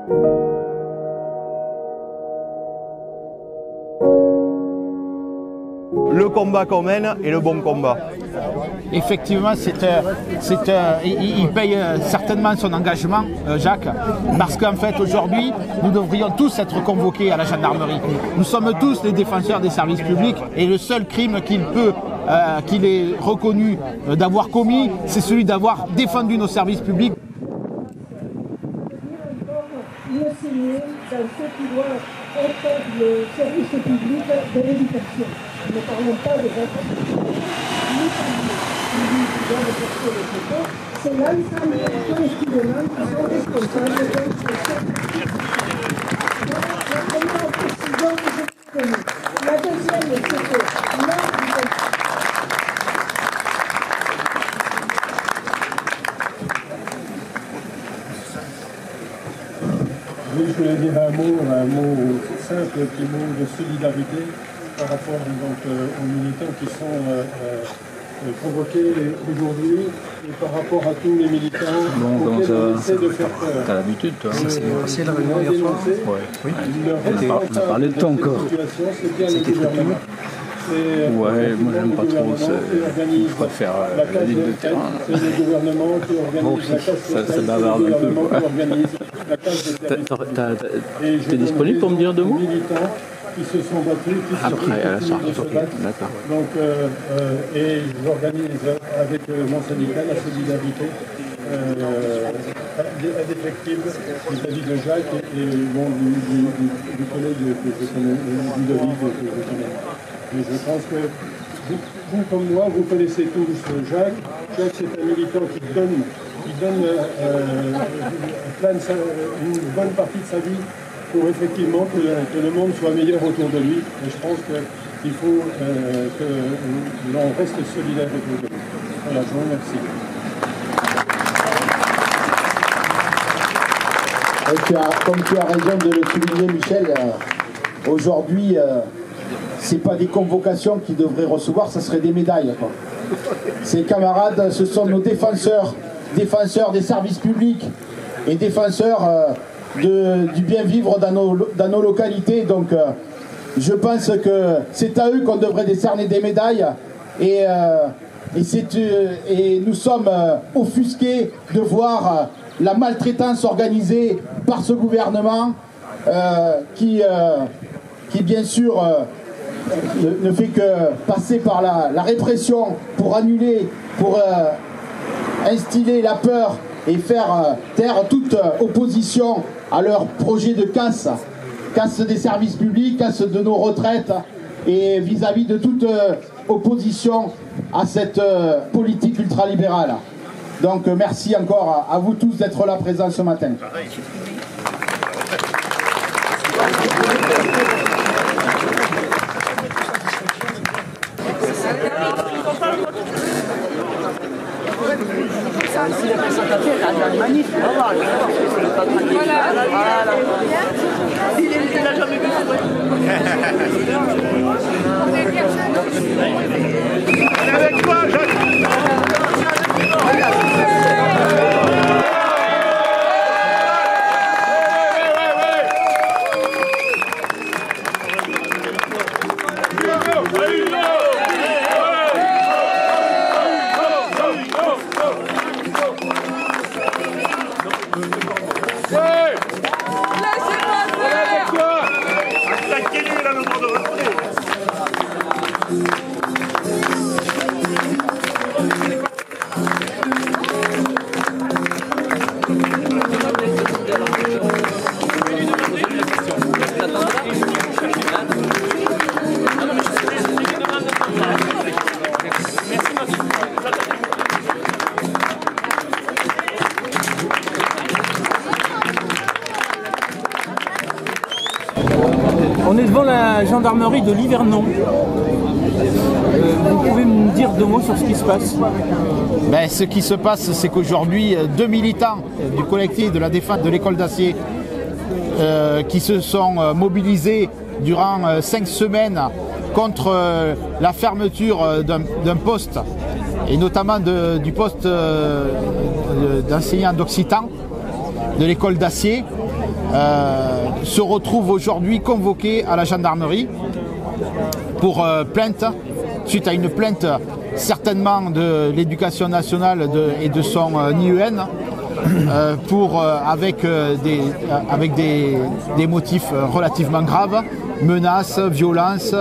Le combat qu'on mène est le bon combat. Effectivement, il paye certainement son engagement, Jacques, parce qu'en fait, aujourd'hui, nous devrions tous être convoqués à la gendarmerie. Nous sommes tous les défenseurs des services publics et le seul crime qu'il est reconnu d'avoir commis, c'est celui d'avoir défendu nos services publics. Dans ce qui doit être le service public de l'éducation. Ne parlons pas des autres. C'est l'ensemble collectivement qui sont responsables de la deuxième, c'est que Oui, je voulais dire un mot simple, qui est mot de solidarité par rapport donc, aux militants qui sont convoqués aujourd'hui et par rapport à tous les militants auxquels on essaie de faire peur. T'as l'habitude, toi. Ça s'est passé la réunion hier soir. Oui. On a parlé de toi encore. C'était le gouvernement. Ouais, moi j'aime pas trop, je préfère la ligne de terrain. C'est le gouvernement qui organise la casse. Ça bavarde un peu, quoi. T'es disponible pour me dire deux mots? Qui se sont battus, qui après, à la sortie, d'accord. Donc, et j'organise avec mon syndicat la solidarité indéfectible vis-à-vis de Jacques et bon, du collègue que je connais, du David que je connais. Et je pense que vous comme moi, vous connaissez tous Jacques. Jacques, c'est un militant qui donne une bonne partie de sa vie pour effectivement que le monde soit meilleur autour de lui. Et je pense qu'il faut que l'on reste solidaire autour de lui. Voilà, je vous remercie. Comme tu as raison de le souligner, Michel, aujourd'hui, ce n'est pas des convocations qu'ils devraient recevoir, ça serait des médailles, quoi. Ces camarades, ce sont nos défenseurs des services publics et défenseurs du bien vivre dans nos localités. Donc je pense que c'est à eux qu'on devrait décerner des médailles et nous sommes offusqués de voir la maltraitance organisée par ce gouvernement qui bien sûr ne fait que passer par la répression pour annuler, pour instiller la peur et faire taire toute opposition à leur projet de casse des services publics, casse de nos retraites et vis-à-vis de toute opposition à cette politique ultralibérale. Donc merci encore à vous tous d'être là présents ce matin. Si la personne a fait la manif, voilà. Il n'a jamais vu avec toi, On est devant la gendarmerie de Livernon. Vous pouvez me dire deux mots sur ce qui se passe? Ce qui se passe, c'est qu'aujourd'hui, deux militants du collectif de la défense de l'école d'Acier qui se sont mobilisés durant 5 semaines contre la fermeture d'un poste, et notamment du poste d'enseignant d'occitan de l'école d'Acier, se retrouve aujourd'hui convoqué à la gendarmerie pour plainte, suite à une plainte certainement de l'éducation nationale et de son IEN, avec des motifs relativement graves, menaces, violences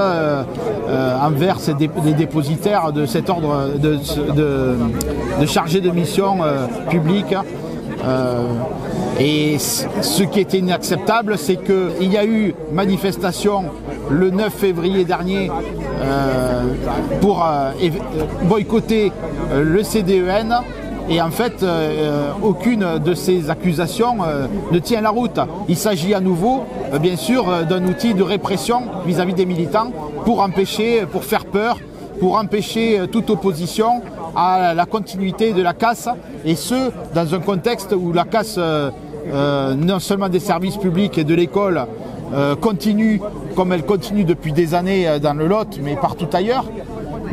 envers les dépositaires de cet ordre de chargés de mission publique. Et ce qui était inacceptable, c'est qu'il y a eu manifestation le 9 février dernier pour boycotter le CDEN. Et en fait, aucune de ces accusations ne tient la route. Il s'agit à nouveau, bien sûr, d'un outil de répression vis-à-vis des militants pour faire peur, pour empêcher toute opposition à la continuité de la casse, et ce, dans un contexte où la casse, non seulement des services publics et de l'école, continue comme elle continue depuis des années dans le Lot, mais partout ailleurs,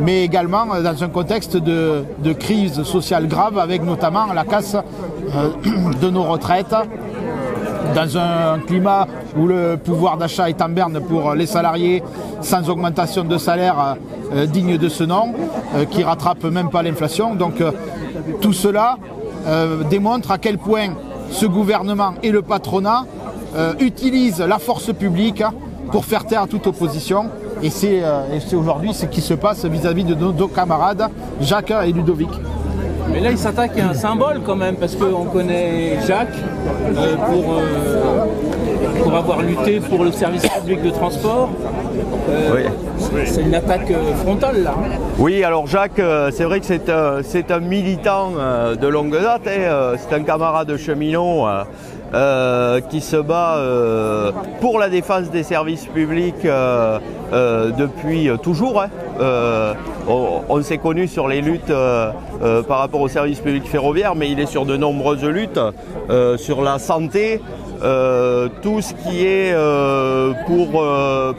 mais également dans un contexte de crise sociale grave, avec notamment la casse de nos retraites, dans un climat où le pouvoir d'achat est en berne pour les salariés, sans augmentation de salaire digne de ce nom, qui rattrape même pas l'inflation. Donc tout cela démontre à quel point ce gouvernement et le patronat utilisent la force publique pour faire taire toute opposition. Et c'est aujourd'hui ce qui se passe vis-à-vis de nos deux camarades, Jacques et Ludovic. Mais là, il s'attaque à un symbole quand même, parce qu'on connaît Jacques pour avoir lutté pour le service public de transport. Oui. C'est une attaque frontale là. Oui, alors Jacques, c'est vrai que c'est un militant de longue date, c'est un camarade cheminot qui se bat pour la défense des services publics depuis toujours. On s'est connu sur les luttes par rapport au service public ferroviaire, mais il est sur de nombreuses luttes sur la santé, tout ce qui est pour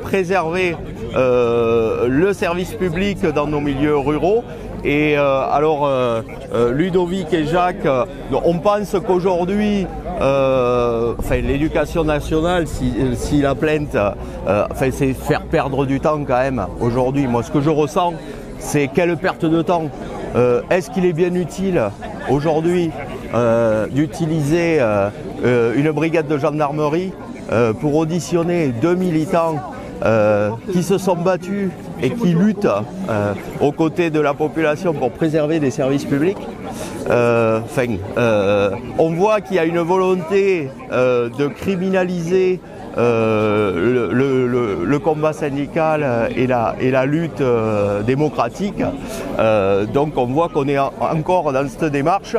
préserver le service public dans nos milieux ruraux. Et Ludovic et Jacques, on pense qu'aujourd'hui, l'éducation nationale, si la plainte, c'est faire perdre du temps quand même. Aujourd'hui, moi, ce que je ressens, c'est quelle perte de temps. Est-ce qu'il est bien utile aujourd'hui d'utiliser une brigade de gendarmerie pour auditionner 2 militants qui se sont battus et qui luttent aux côtés de la population pour préserver les services publics? On voit qu'il y a une volonté de criminaliser le combat syndical et la lutte démocratique. Donc on voit qu'on est encore dans cette démarche.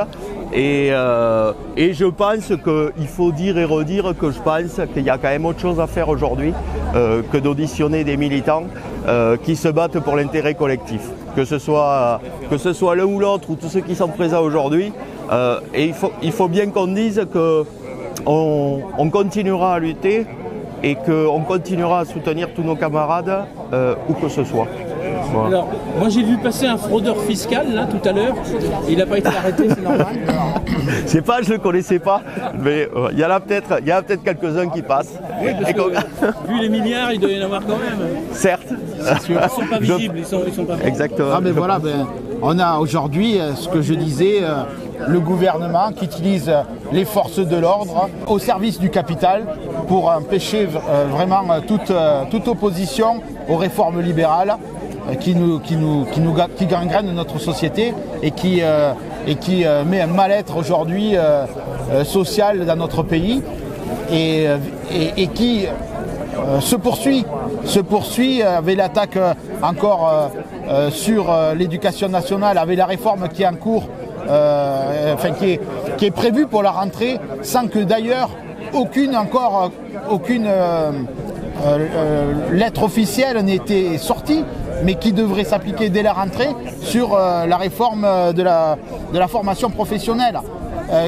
Et je pense qu'il faut dire et redire que je pense qu'il y a quand même autre chose à faire aujourd'hui que d'auditionner des militants qui se battent pour l'intérêt collectif. Que ce soit l'un ou l'autre ou tous ceux qui sont présents aujourd'hui. Et il faut bien qu'on dise qu'on continuera à lutter et qu'on continuera à soutenir tous nos camarades où que ce soit. Voilà. Alors, moi j'ai vu passer un fraudeur fiscal là tout à l'heure, il n'a pas été arrêté, c'est normal. Je sais pas, je le connaissais pas, mais il y en a peut-être quelques-uns qui passent. Oui, parce que, vu les milliards, il doit y en avoir quand même. Certes. Ils ne sont pas visibles, ils sont pas. Exactement. Ah, mais voilà, on a aujourd'hui, ce que je disais, le gouvernement qui utilise les forces de l'ordre au service du capital pour empêcher vraiment toute opposition aux réformes libérales qui gangrènent notre société et qui met un mal-être aujourd'hui social dans notre pays et qui se poursuit avec l'attaque encore sur l'éducation nationale, avec la réforme qui est en cours, qui est prévue pour la rentrée, sans que d'ailleurs aucune lettre officielle n'ait été sortie, mais qui devrait s'appliquer dès la rentrée sur la réforme de la formation professionnelle,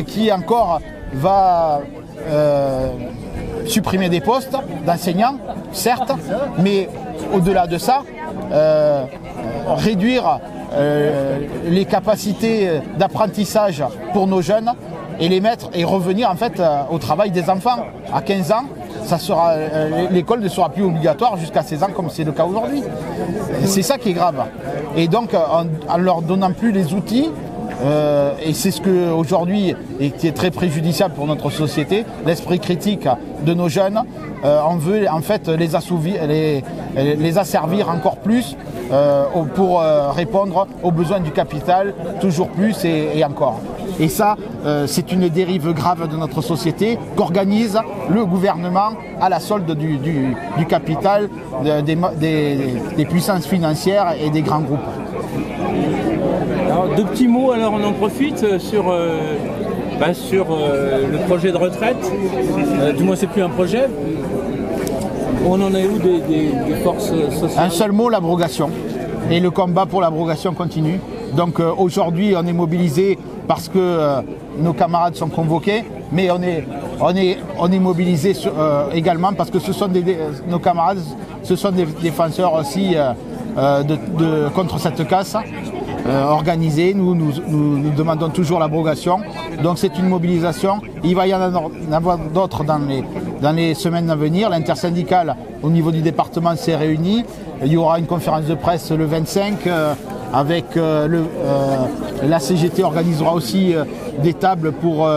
qui encore va supprimer des postes d'enseignants, certes, mais au-delà de ça, réduire les capacités d'apprentissage pour nos jeunes, et les mettre et revenir en fait au travail des enfants. À 15 ans, l'école ne sera plus obligatoire jusqu'à 16 ans comme c'est le cas aujourd'hui. C'est ça qui est grave. Et donc en leur donnant plus les outils, et c'est ce que aujourd'hui et qui est très préjudiciable pour notre société, l'esprit critique de nos jeunes, on veut en fait les assouvir, les asservir encore plus pour répondre aux besoins du capital, toujours plus et encore. Et ça, c'est une dérive grave de notre société qu'organise le gouvernement à la solde du capital, des puissances financières et des grands groupes. Alors, deux petits mots, alors on en profite sur le projet de retraite. Du moins, c'est plus un projet. On en est où des forces sociales? Un seul mot, l'abrogation. Et le combat pour l'abrogation continue. Donc aujourd'hui, on est mobilisé parce que nos camarades sont convoqués, mais on est mobilisé également parce que nos camarades, ce sont des défenseurs aussi contre cette casse organisée. Nous demandons toujours l'abrogation. Donc c'est une mobilisation. Il va y en avoir d'autres dans les semaines à venir. L'intersyndicale au niveau du département s'est réunie. Il y aura une conférence de presse le 25 avec la CGT organisera aussi des tables pour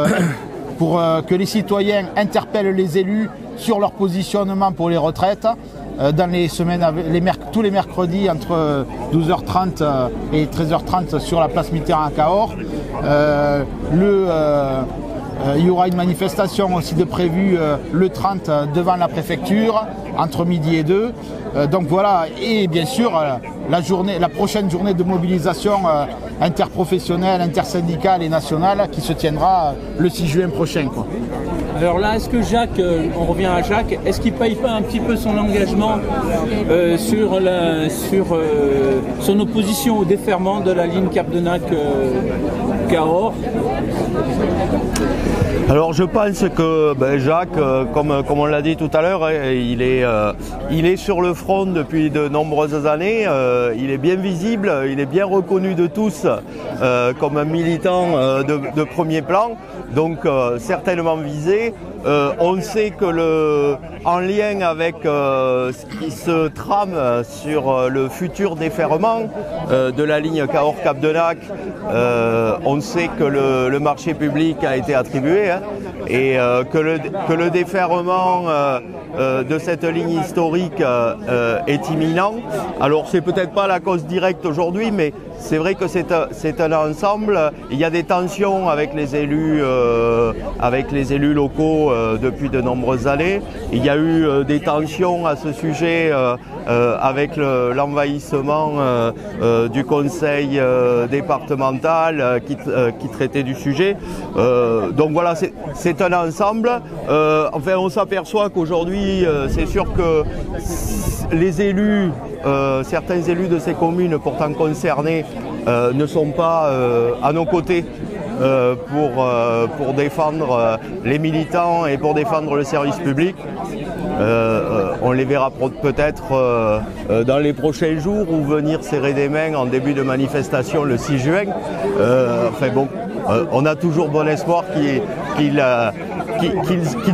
que les citoyens interpellent les élus sur leur positionnement pour les retraites. Dans les semaines, tous les mercredis entre 12h30 et 13h30 sur la place Mitterrand à Cahors. Il y aura une manifestation aussi de prévue le 30 devant la préfecture entre midi et 2. Donc voilà, et bien sûr la prochaine journée de mobilisation interprofessionnelle, intersyndicale et nationale qui se tiendra le 6 juin prochain, quoi. Alors là, est-ce que Jacques, on revient à Jacques, est-ce qu'il ne paye pas un petit peu son engagement sur son opposition au déferrement de la ligne Capdenac-Cahors? Alors je pense que Jacques, comme on l'a dit tout à l'heure, il est sur le front depuis de nombreuses années, il est bien visible, il est bien reconnu de tous comme un militant de premier plan, donc certainement visé. On sait que en lien avec ce qui se trame sur le futur déferrement de la ligne Cahors-Capdenac, on sait que le marché public a été attribué, et que le déferrement de cette ligne historique est imminent. Alors c'est peut-être pas la cause directe aujourd'hui, mais c'est vrai que c'est un ensemble. Il y a des tensions avec les élus locaux depuis de nombreuses années. Il y a eu des tensions à ce sujet avec l'envahissement du conseil départemental qui traitait du sujet. Donc voilà, c'est un ensemble. Enfin, on s'aperçoit qu'aujourd'hui, c'est sûr que les élus, certains élus de ces communes pourtant concernées ne sont pas à nos côtés pour défendre les militants et pour défendre le service public. On les verra peut-être dans les prochains jours ou venir serrer des mains en début de manifestation le 6 juin. Enfin bon, on a toujours bon espoir qu'ils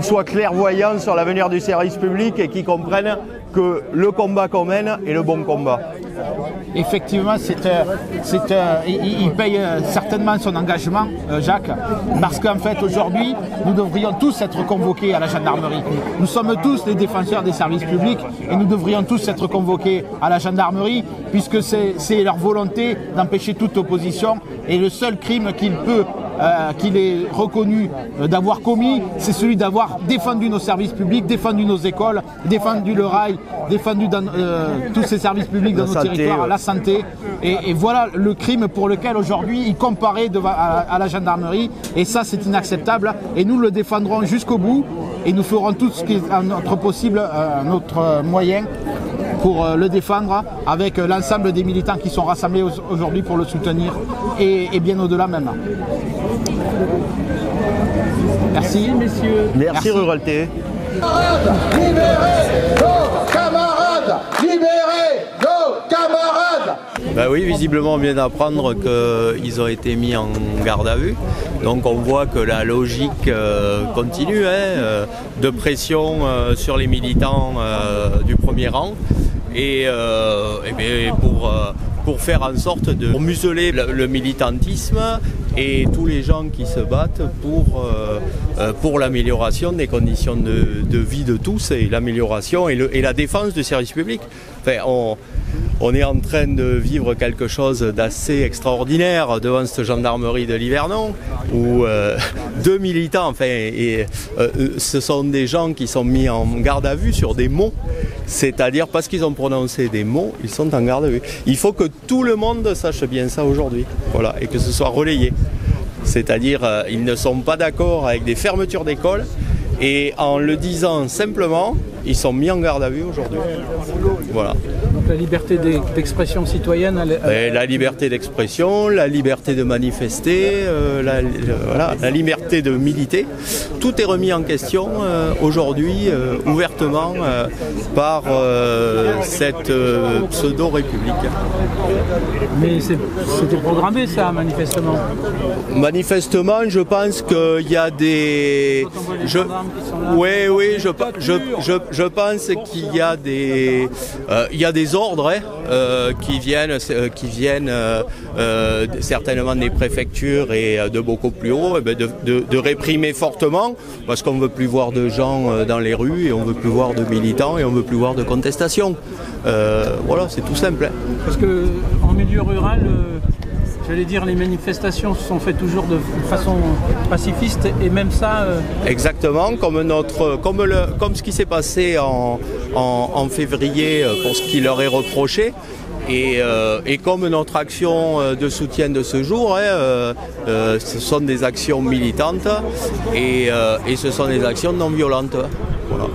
soient clairvoyants sur l'avenir du service public et qu'ils comprennent que le combat qu'on mène est le bon combat. Effectivement, il paye certainement son engagement, Jacques, parce qu'en fait aujourd'hui, nous devrions tous être convoqués à la gendarmerie. Nous sommes tous les défenseurs des services publics et nous devrions tous être convoqués à la gendarmerie puisque c'est leur volonté d'empêcher toute opposition et le seul crime qu'il est reconnu d'avoir commis, c'est celui d'avoir défendu nos services publics, défendu nos écoles, défendu le rail, défendu tous ces services publics dans nos territoires, la santé. Et voilà le crime pour lequel aujourd'hui il comparait à la gendarmerie. Et ça, c'est inacceptable. Et nous le défendrons jusqu'au bout. Et nous ferons tout ce qui est à notre possible, notre moyen pour le défendre avec l'ensemble des militants qui sont rassemblés aujourd'hui pour le soutenir et bien au-delà même. Merci messieurs. Merci Rural TV. Libérez nos camarades! Libérez nos camarades! camarades. Ben oui, visiblement on vient d'apprendre qu'ils ont été mis en garde à vue. Donc on voit que la logique continue de pression sur les militants du premier rang. Et bien pour faire en sorte de museler le militantisme et tous les gens qui se battent pour l'amélioration des conditions de vie de tous et l'amélioration et la défense du service public. Enfin, on est en train de vivre quelque chose d'assez extraordinaire devant cette gendarmerie de Livernon où deux militants, ce sont des gens qui sont mis en garde à vue sur des mots, c'est-à-dire parce qu'ils ont prononcé des mots, ils sont en garde à vue. Il faut que tout le monde sache bien ça aujourd'hui, voilà, et que ce soit relayé. C'est-à-dire ils ne sont pas d'accord avec des fermetures d'écoles et en le disant simplement, ils sont mis en garde à vue aujourd'hui. Voilà. Donc la liberté d'expression citoyenne, la liberté d'expression, la liberté de manifester, la liberté de militer, tout est remis en question aujourd'hui ouvertement par cette pseudo-république. Mais c'était programmé ça, manifestement. Manifestement, je pense qu'il y a des... Oui, je pense qu'il y a des ordres qui viennent certainement des préfectures et de beaucoup plus haut, de réprimer fortement, parce qu'on ne veut plus voir de gens dans les rues et on ne veut plus voir de militants et on ne veut plus voir de contestation. Voilà, c'est tout simple. Parce qu'en milieu rural, j'allais dire, les manifestations se sont faites toujours de façon pacifiste et même ça... Exactement, comme ce qui s'est passé en février pour ce qui leur est reproché. Et comme notre action de soutien de ce jour, ce sont des actions militantes et ce sont des actions non violentes. Voilà.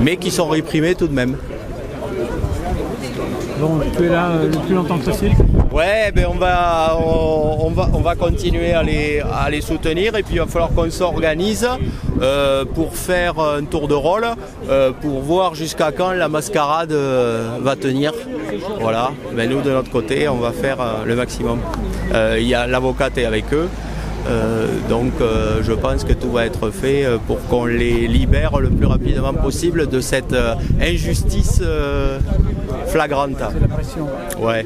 Mais qui sont réprimées tout de même. Bon, tu es là le plus longtemps possible. Ouais, ben on va continuer à les soutenir et puis il va falloir qu'on s'organise pour faire un tour de rôle, pour voir jusqu'à quand la mascarade va tenir. Voilà, ben nous de notre côté, on va faire le maximum. L'avocate est avec eux. Donc je pense que tout va être fait pour qu'on les libère le plus rapidement possible de cette injustice flagrante. C'est la pression. Ouais.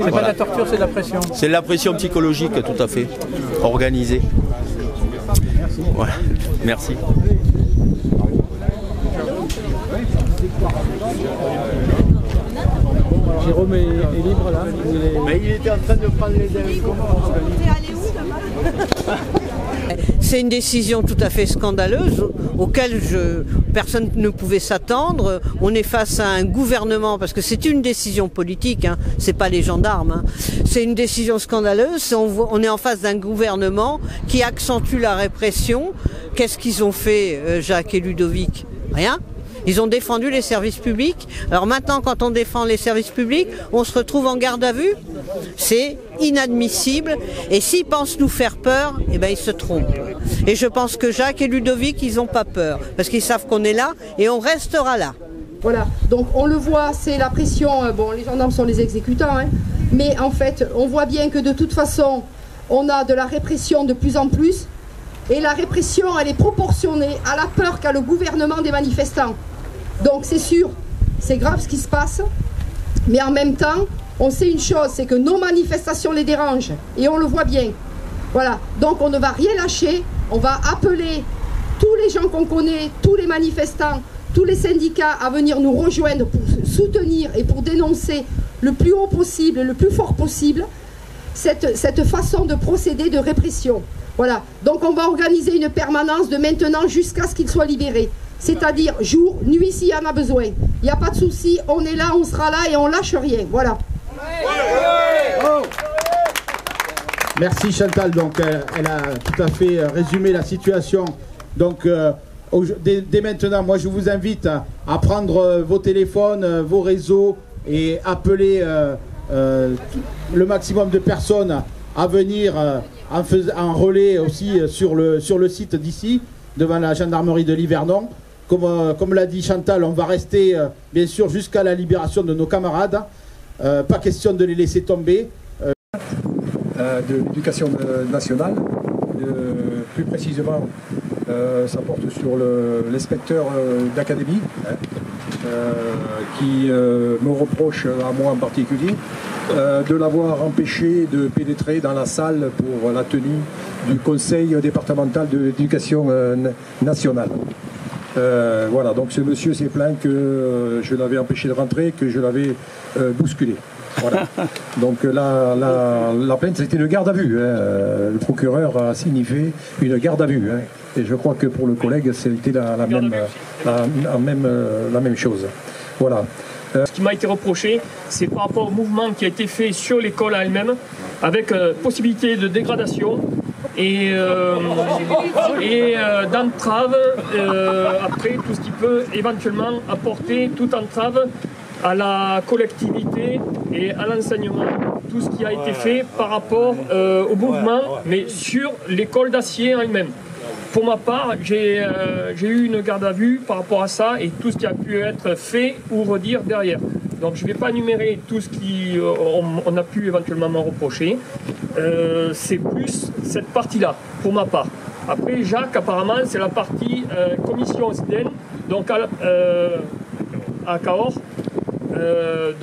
C'est pas de la torture, c'est de la pression. C'est de la pression psychologique, tout à fait, organisée. Merci. Ouais. Merci. Jérôme est libre là. Mais il était en train de prendre les ailes. C'est une décision tout à fait scandaleuse auquel personne ne pouvait s'attendre. On est face à un gouvernement, parce que c'est une décision politique, hein, c'est pas les gendarmes. Hein. C'est une décision scandaleuse. On est en face d'un gouvernement qui accentue la répression. Qu'est-ce qu'ils ont fait, Jacques et Ludovic? Rien. Ils ont défendu les services publics. Alors maintenant, quand on défend les services publics, on se retrouve en garde à vue. C'est inadmissible. Et s'ils pensent nous faire peur, eh ben ils se trompent. Et je pense que Jacques et Ludovic, ils n'ont pas peur. Parce qu'ils savent qu'on est là et on restera là. Voilà, donc on le voit, c'est la pression. Bon, les gendarmes sont les exécutants, hein, mais en fait, on voit bien que de toute façon, on a de la répression de plus en plus. Et la répression, elle est proportionnée à la peur qu'a le gouvernement des manifestants. Donc c'est sûr, c'est grave ce qui se passe, mais en même temps, on sait une chose, c'est que nos manifestations les dérangent, et on le voit bien. Voilà, donc on ne va rien lâcher, on va appeler tous les gens qu'on connaît, tous les manifestants, tous les syndicats à venir nous rejoindre pour soutenir et pour dénoncer le plus haut possible, le plus fort possible, cette façon de procéder de répression. Voilà, donc on va organiser une permanence de maintenant jusqu'à ce qu'ils soient libérés. C'est-à-dire jour, nuit s'il y en a besoin. Il n'y a pas de souci, on est là, on sera là et on lâche rien. Voilà. Merci Chantal, donc elle a tout à fait résumé la situation. Donc dès maintenant, moi je vous invite à prendre vos téléphones, vos réseaux et appeler le maximum de personnes à venir en relais aussi sur le site d'ici, devant la gendarmerie de Livernon. Comme l'a dit Chantal, on va rester bien sûr jusqu'à la libération de nos camarades. pas question de les laisser tomber. De l'éducation nationale, plus précisément ça porte sur l'inspecteur d'académie qui me reproche à moi en particulier de l'avoir empêché de pénétrer dans la salle pour la tenue du conseil départemental de l'éducation nationale. Voilà, donc ce monsieur s'est plaint que je l'avais empêché de rentrer, que je l'avais bousculé. Voilà. Donc la plainte, c'était une garde à vue. Le procureur a signifié une garde à vue. Et je crois que pour le collègue, c'était la même chose. Voilà. Ce qui m'a été reproché, c'est par rapport au mouvement qui a été fait sur l'école elle-même, avec possibilité de dégradation et d'entrave, après tout ce qui peut éventuellement apporter toute entrave à la collectivité et à l'enseignement, tout ce qui a été fait par rapport au mouvement, mais sur l'école d'acier en elle-même. Pour ma part, j'ai eu une garde à vue par rapport à ça et tout ce qui a pu être fait ou redire derrière. Donc je ne vais pas énumérer tout ce qu'on a pu éventuellement m'en reprocher. C'est plus cette partie-là, pour ma part. Après, Jacques, apparemment, c'est la partie commission SDN, donc à Cahors.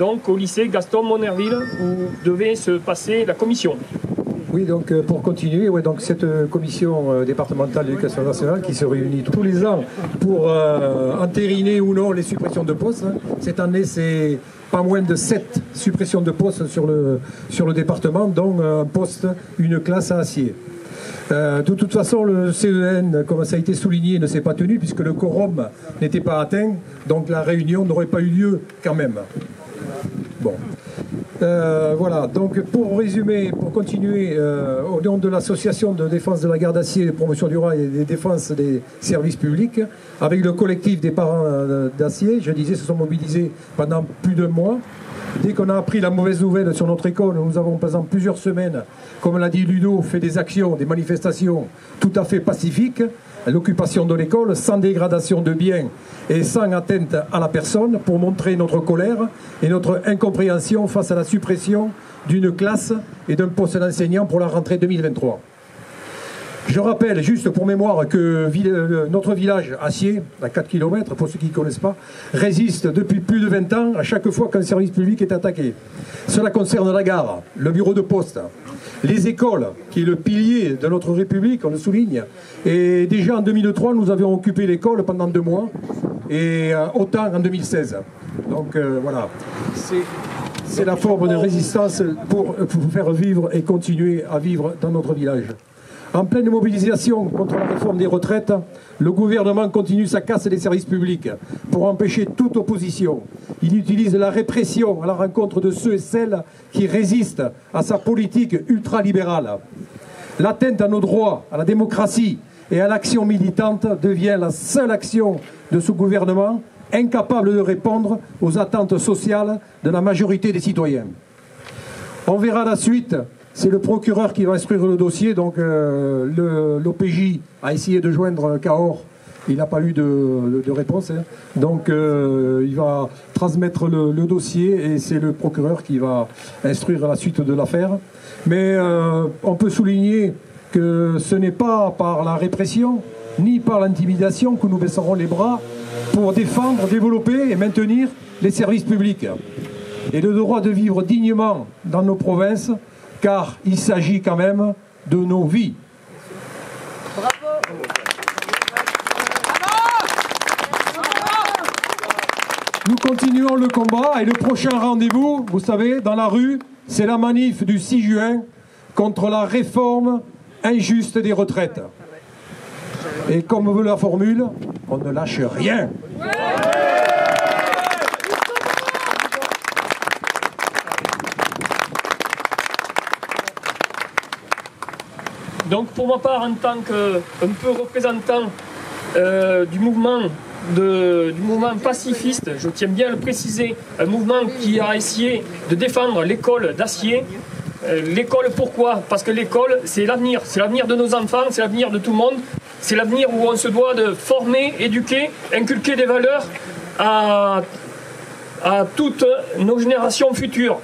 Donc au lycée Gaston Monnerville où devait se passer la commission. Oui, donc pour continuer, ouais, donc cette commission départementale d'éducation nationale qui se réunit tous les ans pour entériner ou non les suppressions de postes. Cette année, c'est pas moins de 7 suppressions de postes sur le département, dont un poste, une classe à acier. De toute façon, le CEN, comme ça a été souligné, ne s'est pas tenu puisque le quorum n'était pas atteint, donc la réunion n'aurait pas eu lieu quand même. Bon. Voilà, donc pour résumer, pour continuer, au nom de l'association de défense de la garde d'acier, de promotion du rail et des défenses des services publics, avec le collectif des parents d'acier, je disais, se sont mobilisés pendant plus d'un mois. Dès qu'on a appris la mauvaise nouvelle sur notre école, nous avons pendant plusieurs semaines, comme l'a dit Ludo, fait des actions, des manifestations tout à fait pacifiques, l'occupation de l'école, sans dégradation de biens et sans atteinte à la personne, pour montrer notre colère et notre incompréhension face à la suppression d'une classe et d'un poste d'enseignant pour la rentrée 2023. Je rappelle, juste pour mémoire, que notre village Acier, à 4 km, pour ceux qui ne connaissent pas, résiste depuis plus de 20 ans à chaque fois qu'un service public est attaqué. Cela concerne la gare, le bureau de poste, les écoles, qui est le pilier de notre République, on le souligne. Et déjà en 2003, nous avions occupé l'école pendant 2 mois, et autant en 2016. Donc voilà, c'est la forme de résistance pour faire vivre et continuer à vivre dans notre village. En pleine mobilisation contre la réforme des retraites, le gouvernement continue sa casse des services publics pour empêcher toute opposition. Il utilise la répression à la rencontre de ceux et celles qui résistent à sa politique ultralibérale. L'atteinte à nos droits, à la démocratie et à l'action militante devient la seule action de ce gouvernement, incapable de répondre aux attentes sociales de la majorité des citoyens. On verra la suite. C'est le procureur qui va instruire le dossier, donc l'OPJ a essayé de joindre Cahors, il n'a pas eu de réponse, hein. Donc il va transmettre le dossier et c'est le procureur qui va instruire la suite de l'affaire. Mais on peut souligner que ce n'est pas par la répression, ni par l'intimidation que nous baisserons les bras pour défendre, développer et maintenir les services publics. Et le droit de vivre dignement dans nos provinces, car il s'agit quand même de nos vies. Bravo. Nous continuons le combat et le prochain rendez-vous, vous savez, dans la rue, c'est la manif du 6 juin contre la réforme injuste des retraites. Et comme veut la formule, on ne lâche rien. Donc pour ma part, en tant qu'un peu représentant du mouvement pacifiste, je tiens bien à le préciser, un mouvement qui a essayé de défendre l'école d'acier. L'école, pourquoi? Parce que l'école, c'est l'avenir de nos enfants, c'est l'avenir de tout le monde, c'est l'avenir où on se doit de former, éduquer, inculquer des valeurs à toutes nos générations futures.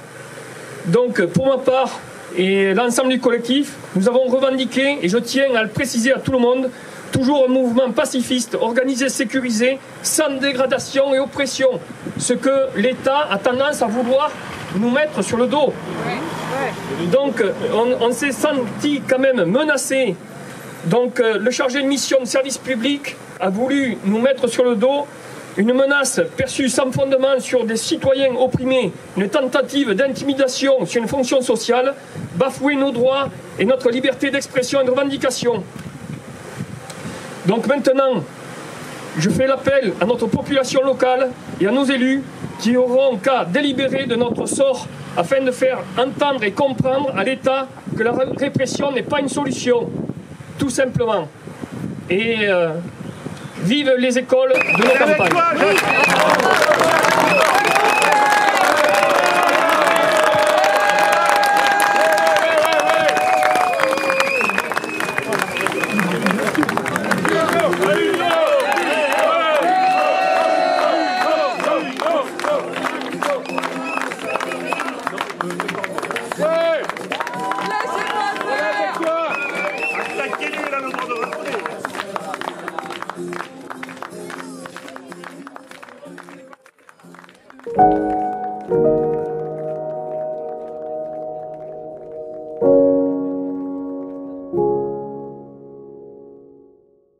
Donc pour ma part et l'ensemble du collectif, nous avons revendiqué, et je tiens à le préciser à tout le monde, toujours un mouvement pacifiste, organisé, sécurisé, sans dégradation et oppression, ce que l'État a tendance à vouloir nous mettre sur le dos. Donc on s'est senti quand même menacé. Donc le chargé de mission de service public a voulu nous mettre sur le dos une menace perçue sans fondement sur des citoyens opprimés, une tentative d'intimidation sur une fonction sociale, bafouer nos droits et notre liberté d'expression et de revendication. Donc maintenant, je fais l'appel à notre population locale et à nos élus qui auront qu'à délibérer de notre sort afin de faire entendre et comprendre à l'État que la répression n'est pas une solution, tout simplement. Et vive les écoles de nos campagnes.